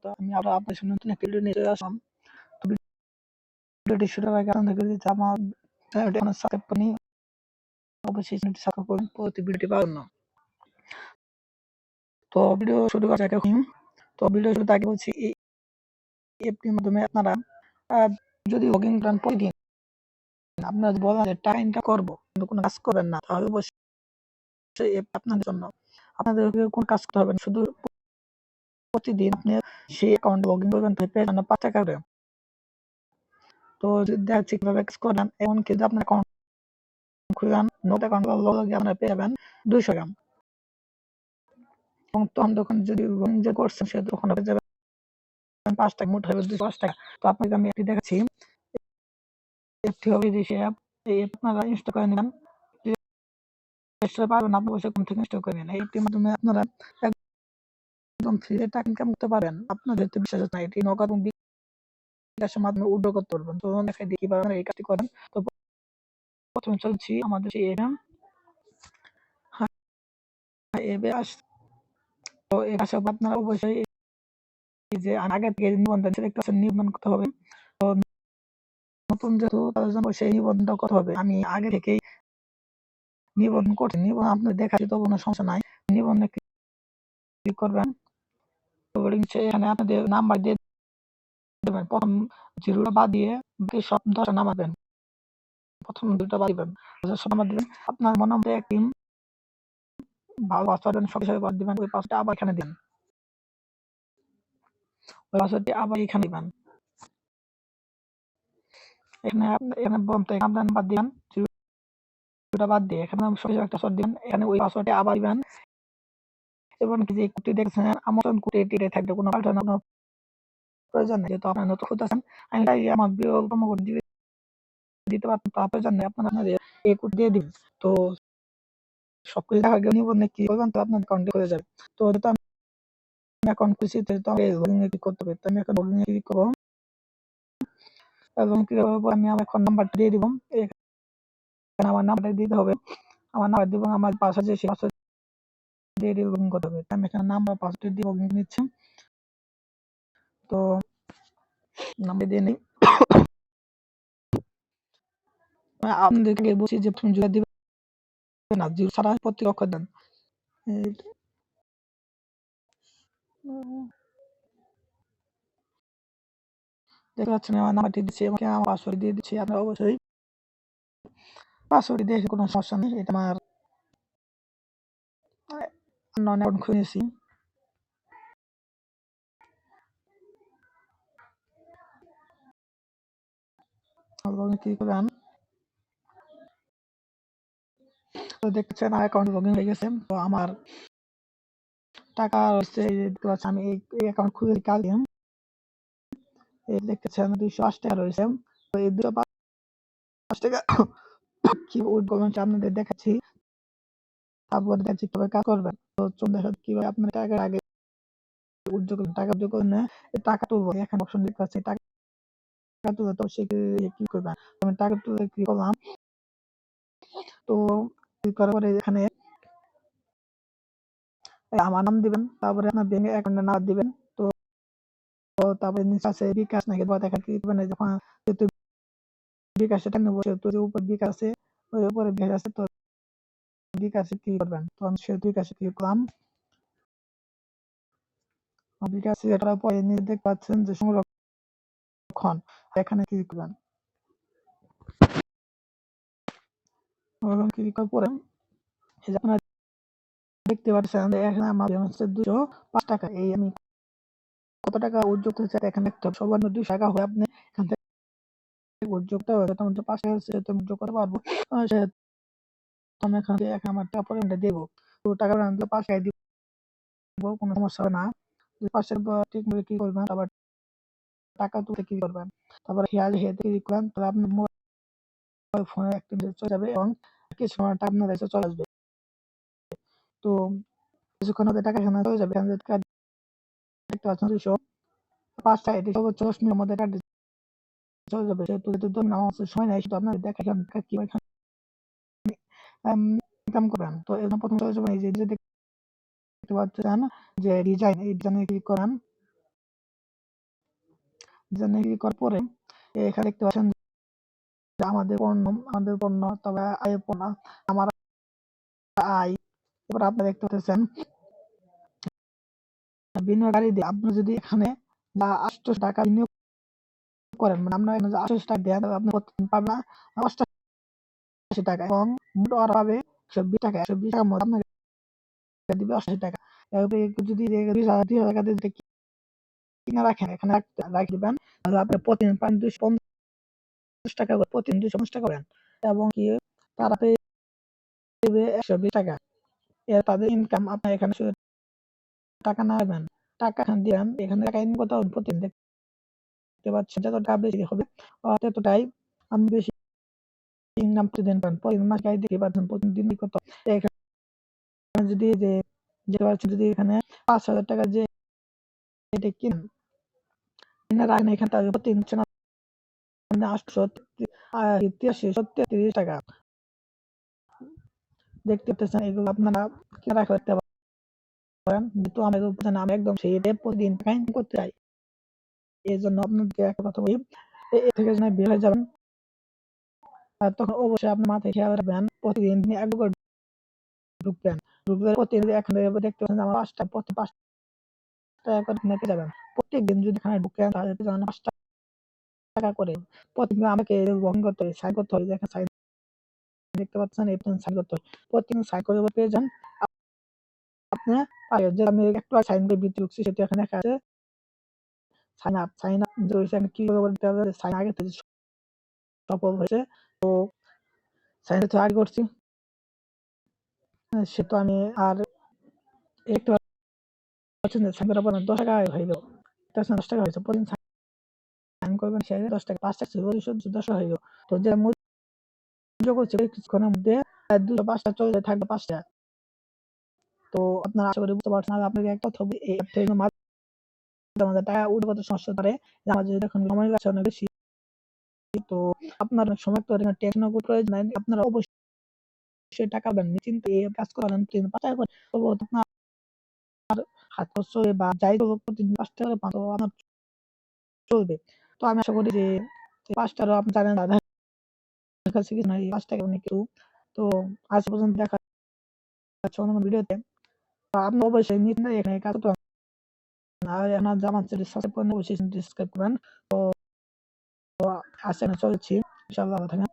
তো আমি আবার আপনার সামনে নতুন একটা ভিডিও নিয়ে চলে আসলাম। তো ভিডিওটি শুরুর আগে আপনাদেরকে যদি আমার চ্যানেলটি এখনো সাবস্ক্রাইব করেনি, অবশ্যই চ্যানেলটি সাবস্ক্রাইব করুন পরবর্তী ভিডিওটি পাওয়ার জন্য। তো ভিডিও শুরু করা যাক এখন। তো ভিডিও শুরুতে আগে বলছি, এই অ্যাপটির মাধ্যমে আপনারা যদি লগইন করেন প্রতিদিন, আপনারা যদি বলেন যে টাকা ইনকাম করবো কিন্তু কোনো কাজ করবেন না, তাহলে অবশ্যই অ্যাপ আপনাদের জন্য। আপনাদেরকে কোনো কাজ করতে হবে না, শুধু প্রতিদিন আপনি সেই অ্যাকাউন্টে লগইন করবেন, পেয়ে যাবেন 5 টাকা করে। তো দেখা যাচ্ছে কিভাবে কাজ করেন, এমনকি যদি আপনার অ্যাকাউন্ট খুলেন, নোট অ্যাকাউন্ট লগে আপনারা পেয়ে যাবেন 200 গ্রাম। এবং তখন যখন যদি যে করছেন সে তখন পেয়ে যাবেন 5 টাকা, মোট হবে 205 টাকা। তো আপনাকে আমি একটি দেখাচ্ছি, একটি হবে যে সে অ্যাপ, এই অ্যাপ আপনারা ইনস্টল করে নেবেন। পারবেন আপনি বসে কোন থেকে ইনস্টল করে নেন। এই অ্যাপটির মাধ্যমে আপনারা একদম ফ্রিতে টাকা ইনকাম করতে পারবেন। আপনাদের তো বিশ্বাস না, এটি নগদ এবং বিকাশের মাধ্যমে উইথড্র করতে পারবেন। তো দেখাই দিই কিভাবে এই কাজটি করেন। তো প্রথমে চলছি আমাদের সেই অ্যাপে তো এর পাশে আপনারা অবশ্যই যে আগে থেকে নিবন্ধন সিলেক্ট করছেন, নিবন্ধন করতে হবে। তো নতুন যেহেতু তাদের জন্য সেই নিবন্ধন করতে হবে। আমি আগে থেকেই নিবন্ধন করছি, নিবন্ধন আপনাদের দেখাচ্ছি, তো কোনো সমস্যা নাই। নিবন্ধনে ক্লিক করবেন, তো এখানে আপনাদের নাম্বার দিয়ে দেবেন। প্রথম 0টা বাদ দিয়ে বাকি সব 10টা নামাবেন, প্রথম 2টা বাদ দিবেন, সব নাম্বার দিবেন। আপনার মনে মতো একটি ভালো পাসওয়ার্ড সঙ্গে সঙ্গে বাদ দিবেন, ওই পাসওয়ার্ডটা আবার এখানে দিন, ওই পাসওয়ার্ডটি আবার এখানে দিবেন। এখানে বলতে আপনার নাম্বার দিবেন, 0টা বাদ দিয়ে এখানে সঙ্গে একটা পাসওয়ার্ড দিবেন, এখানে ওই পাসওয়ার্ডটি আবার দিবেন। এবং কি যে কোডটি দেখছেন আমার কোডটি এটিতে থাকবে, কোনো পাল্টানোর প্রয়োজন নেই। যেহেতু আপনারা নতুন খুঁজতেছেন, আমি চাইলে আমার প্রোমো কোড দিতে পারতাম, তার প্রয়োজন নেই। আপনারা এই কোড দিয়ে দিন। তো সবকিছু দেখা গেলে নিবন্ধনে কি করবেন, তো আপনার অ্যাকাউন্টে হয়ে যাবে। তো যেহেতু আমি অ্যাকাউন্ট খুলছি, তো লগইন এ ক্লিক করতে হবে। তো আমি এখন লগইন এ ক্লিক করব এবং ক্লিক করার পর আমি আমার এখন নাম্বারটা দিয়ে দিব। এখানে আমার নাম্বারটা দিতে হবে, আমার নাম্বার দিব, আমার পাসওয়ার্ড যে সেই পাসওয়ার্ড দিয়ে লগইন করতে হবে। আমি এখানে নাম্বার পাসওয়ার্ড দিয়ে লগইন নিচ্ছি। তো নাম্বার দিয়ে নিই। আপনাদেরকে বলছি যে প্রথম জোড়া দিবেন না, 0 ছাড়া প্রত্যেক অক্ষর দেন। দেখতে পাচ্ছেন আমার নাম্বারটি দিচ্ছি, আমাকে আমার পাসওয়ার্ড দিয়ে দিচ্ছি। আপনারা অবশ্যই পাসওয়ার্ড দিয়ে কোনো সমস্যা নেই। এটা আমার নন অ্যাকাউন্ট খুলে নিয়েছি। ক্লিক করবেন, তো দেখছেন আমার অ্যাকাউন্ট লগইন হয়ে গেছে। তো আমার টাকা হচ্ছে আমি এই অ্যাকাউন্ট খুলে কালকে, এই দেখতেছেন 208 টাকা রয়েছে। তো এই 205 টাকা কি উইথড্র করবেন আপনাদের দেখাচ্ছি, তারপরে দেখাচ্ছি কিভাবে কাজ করবেন। তো চলুন দেখা যাক কিভাবে আপনার টাকা আগে উইথড্র করবেন। টাকা উইথড্র করলে টাকা তুলবো, এখানে অপশন দেখতে পাচ্ছি টাকা তুলে, তো সে কি করবেন। আমি টাকা তুলে ক্লিক করলাম। তো ক্লিক করার পরে এখানে আমার নাম দিবেন, তারপরে আপনার ব্যাংক অ্যাকাউন্টের নাম্বার দিবেন। তো তারপরে নিচে আছে বিকাশ নাকি দেখা কি করবেন, যখন যেহেতু বিকাশে টাকা নেবো সেহেতু যে উপর বিকাশ আছে, ওই উপরে বিকাশ আছে, তো বিকাশে ক্লিক করবেন। তো আমি সেহেতু বিকাশে ক্লিক করলাম। বিকাশে করার পরে নিচে দেখতে পাচ্ছেন যে সংরক্ষণ, এখানে ক্লিক করবেন। ক্লিক করার পরে এই যে আপনারা দেখতে পাচ্ছেন এখানে আমার হচ্ছে 205 টাকা। এই আমি কত টাকা উইথড্র করতে চাই এখানে একটা সর্বনিম্ন 200 টাকা হয়, আপনি এখান থেকে উইথড্র করতে হবে। তখন 5 টাকা হচ্ছে তো উইথড্র করতে পারবো, আমি এখান থেকে আমার টাকা পরিমাণটা দেবো। তো টাকা আমি 5 টাকা দিব, কোনো সমস্যা হবে না। 5 টাকা ঠিক কি করবেন, আবার টাকা তুলতে কি করবেন, তারপরে হেয়ার ক্লিক করবেন। তাহলে আপনার মোবাইল ফোনে একটা মেসেজ চলে যাবে এবং কিছু সময় আপনার কাছে চলে আসবে। তো কিছুক্ষণ মধ্যে টাকা এখানে চলে যাবে। এখানে দেখতে পাচ্ছেন 205 টাকা, এটি সর্বোচ্চ 10 মিনিটের মধ্যে কাটতে চলে যাবে। সেহেতু ধরুন আমার সময় নেই, শুধু আপনাদের দেখা কিভাবে ইনকাম করবেন। তো এজন্য প্রথমে চলে যাবেন এই যে দেখতে পাচ্ছেন যে ডিজাইন, এই ডিজাইনে ক্লিক করেন। জন্য কি করার পরে এখানে দেখতে পাচ্ছেন যে আমাদের পণ্য তবে আয় পণ্য আমার আয়। এবার আপনারা দেখতে পাচ্ছেন বিনিয়োগকারীদের আপনি যদি এখানে 800 টাকা বিনিয়োগ করেন, মানে আপনার এখানে 800 টাকা দেন, আপনি প্রতিদিন পাবেন 88 টাকা এবং মোট ওরা পাবে 120 টাকা। 120 টাকার মধ্যে আপনাকে দিবে 88 টাকা। এভাবে যদি 20,000 টাকা দিয়ে কিনে রাখেন, এখানে রাখে দিবেন, তাহলে আপনি প্রতিদিন পাবেন 250 টাকা করে, প্রতিদিন 250 টাকা করেন এবং কি তারা পেবে 120 টাকা। তাদের ইনকাম আপনার এখানে শুধু টাকা না পাবেন, টাকা এখানে দিবেন, এখানে টাকা ইনকাম করতে হবে প্রতিদিন। দেখতে পাচ্ছেন যত টাকা বেশি হবে ততটাই আমি বেশি ইনকাম প্রতিদিন পাবেন। প্রতিদিন মাসে দেখতে পাচ্ছেন প্রতিদিন কত। এখানে যদি যেতে পারছেন যদি এখানে 5,000 টাকা যে এটা কিনে রাখেন, এখানে তাহলে প্রতিদিন 833 টাকা। দেখতে পাচ্ছেন এগুলো আপনারা কিনে রাখতে পারেন। যেহেতু আমি একদম সেই প্রতিদিন টাকা ইনকাম করতে চাই, এই জন্য আপনাদেরকে একটা কথা বলি, এ থেকে যেন বের হয়ে যাবেন। তখন অবশ্যই আপনার মাথায় খেয়াল রাখবেন প্রতিদিন একবার করে ঢুকবেন। ঢুকলে প্রতিদিন এখানে দেখতে পাচ্ছেন আমার 5 টাকা করে নিতে যাবেন। প্রত্যেকদিন যদি এখানে ঢুকেন তাহলে 5 টাকা করে প্রতিদিন আমাকে লগ ইন করতে হবে, সাইন করতে হবে। দেখেন সাইন দেখতে পাচ্ছেন, এই সাইন করতে হবে। প্রতিদিন সাইন করে পেয়ে যান আপনি। যে আমি একটু সাইন করে ভিতরে ঢুকছি সেটা এখানে লেখা আছে সাইন আপ যে হইছে কি করতে হবে, সাইন আগে থেকে সফল হয়েছে। তো সাইন তো আগে করছি, সে তো আমি আর একটু পাচ্ছেন যে সাইন করার পর 10 টাকা হয়ে গেল। 10 টাকা হয়েছে, প্রতিদিন সাইন করবেন সে 10 টাকা, 5 টাকা ছিল 10 টাকা হয়ে গেল। তো যে মূল্য করছে কিছুক্ষণের মধ্যে 205 টাকা চলে থাকবে 5 টাকা। তো আপনারা আশা করি বুঝতে পারছেন। আর আপনাকে একটা কথা বলি, এই অ্যাপ থেকে মাঝে টাকা উঠে কত সমস্যা পারে, আমার যদি এখন সময় লাগছে অনেক বেশি, তো আপনার অনেক সময় তো টেনশন প্রয়োজন নাই, আপনারা অবশ্যই টাকা পাবেন নিশ্চিন্তে এই কাজ করেন। 5 টাকা করে তবুও আপনার হাত খরচ চলবে বা যাই হোক প্রতিদিন 5 টাকা করে তো আপনার চলবে। তো আমি আশা করি যে 5 টাকা আপনি জানেন আধার কাছে কিছু নাই, 5 টাকা অনেক কিছু। তো আজ পর্যন্ত দেখা হচ্ছে অন্য ভিডিওতে। তো আপনি অবশ্যই নিশ্চিন্তে এখানে কাজ করতে পারেন। আর আমার জামান সাবস্ক্রাইব করেন, অবশ্যই সাবস্ক্রাইব করবেন। তো আজকে চলছি, ইনশাআল্লাহ ভালো থাকেন।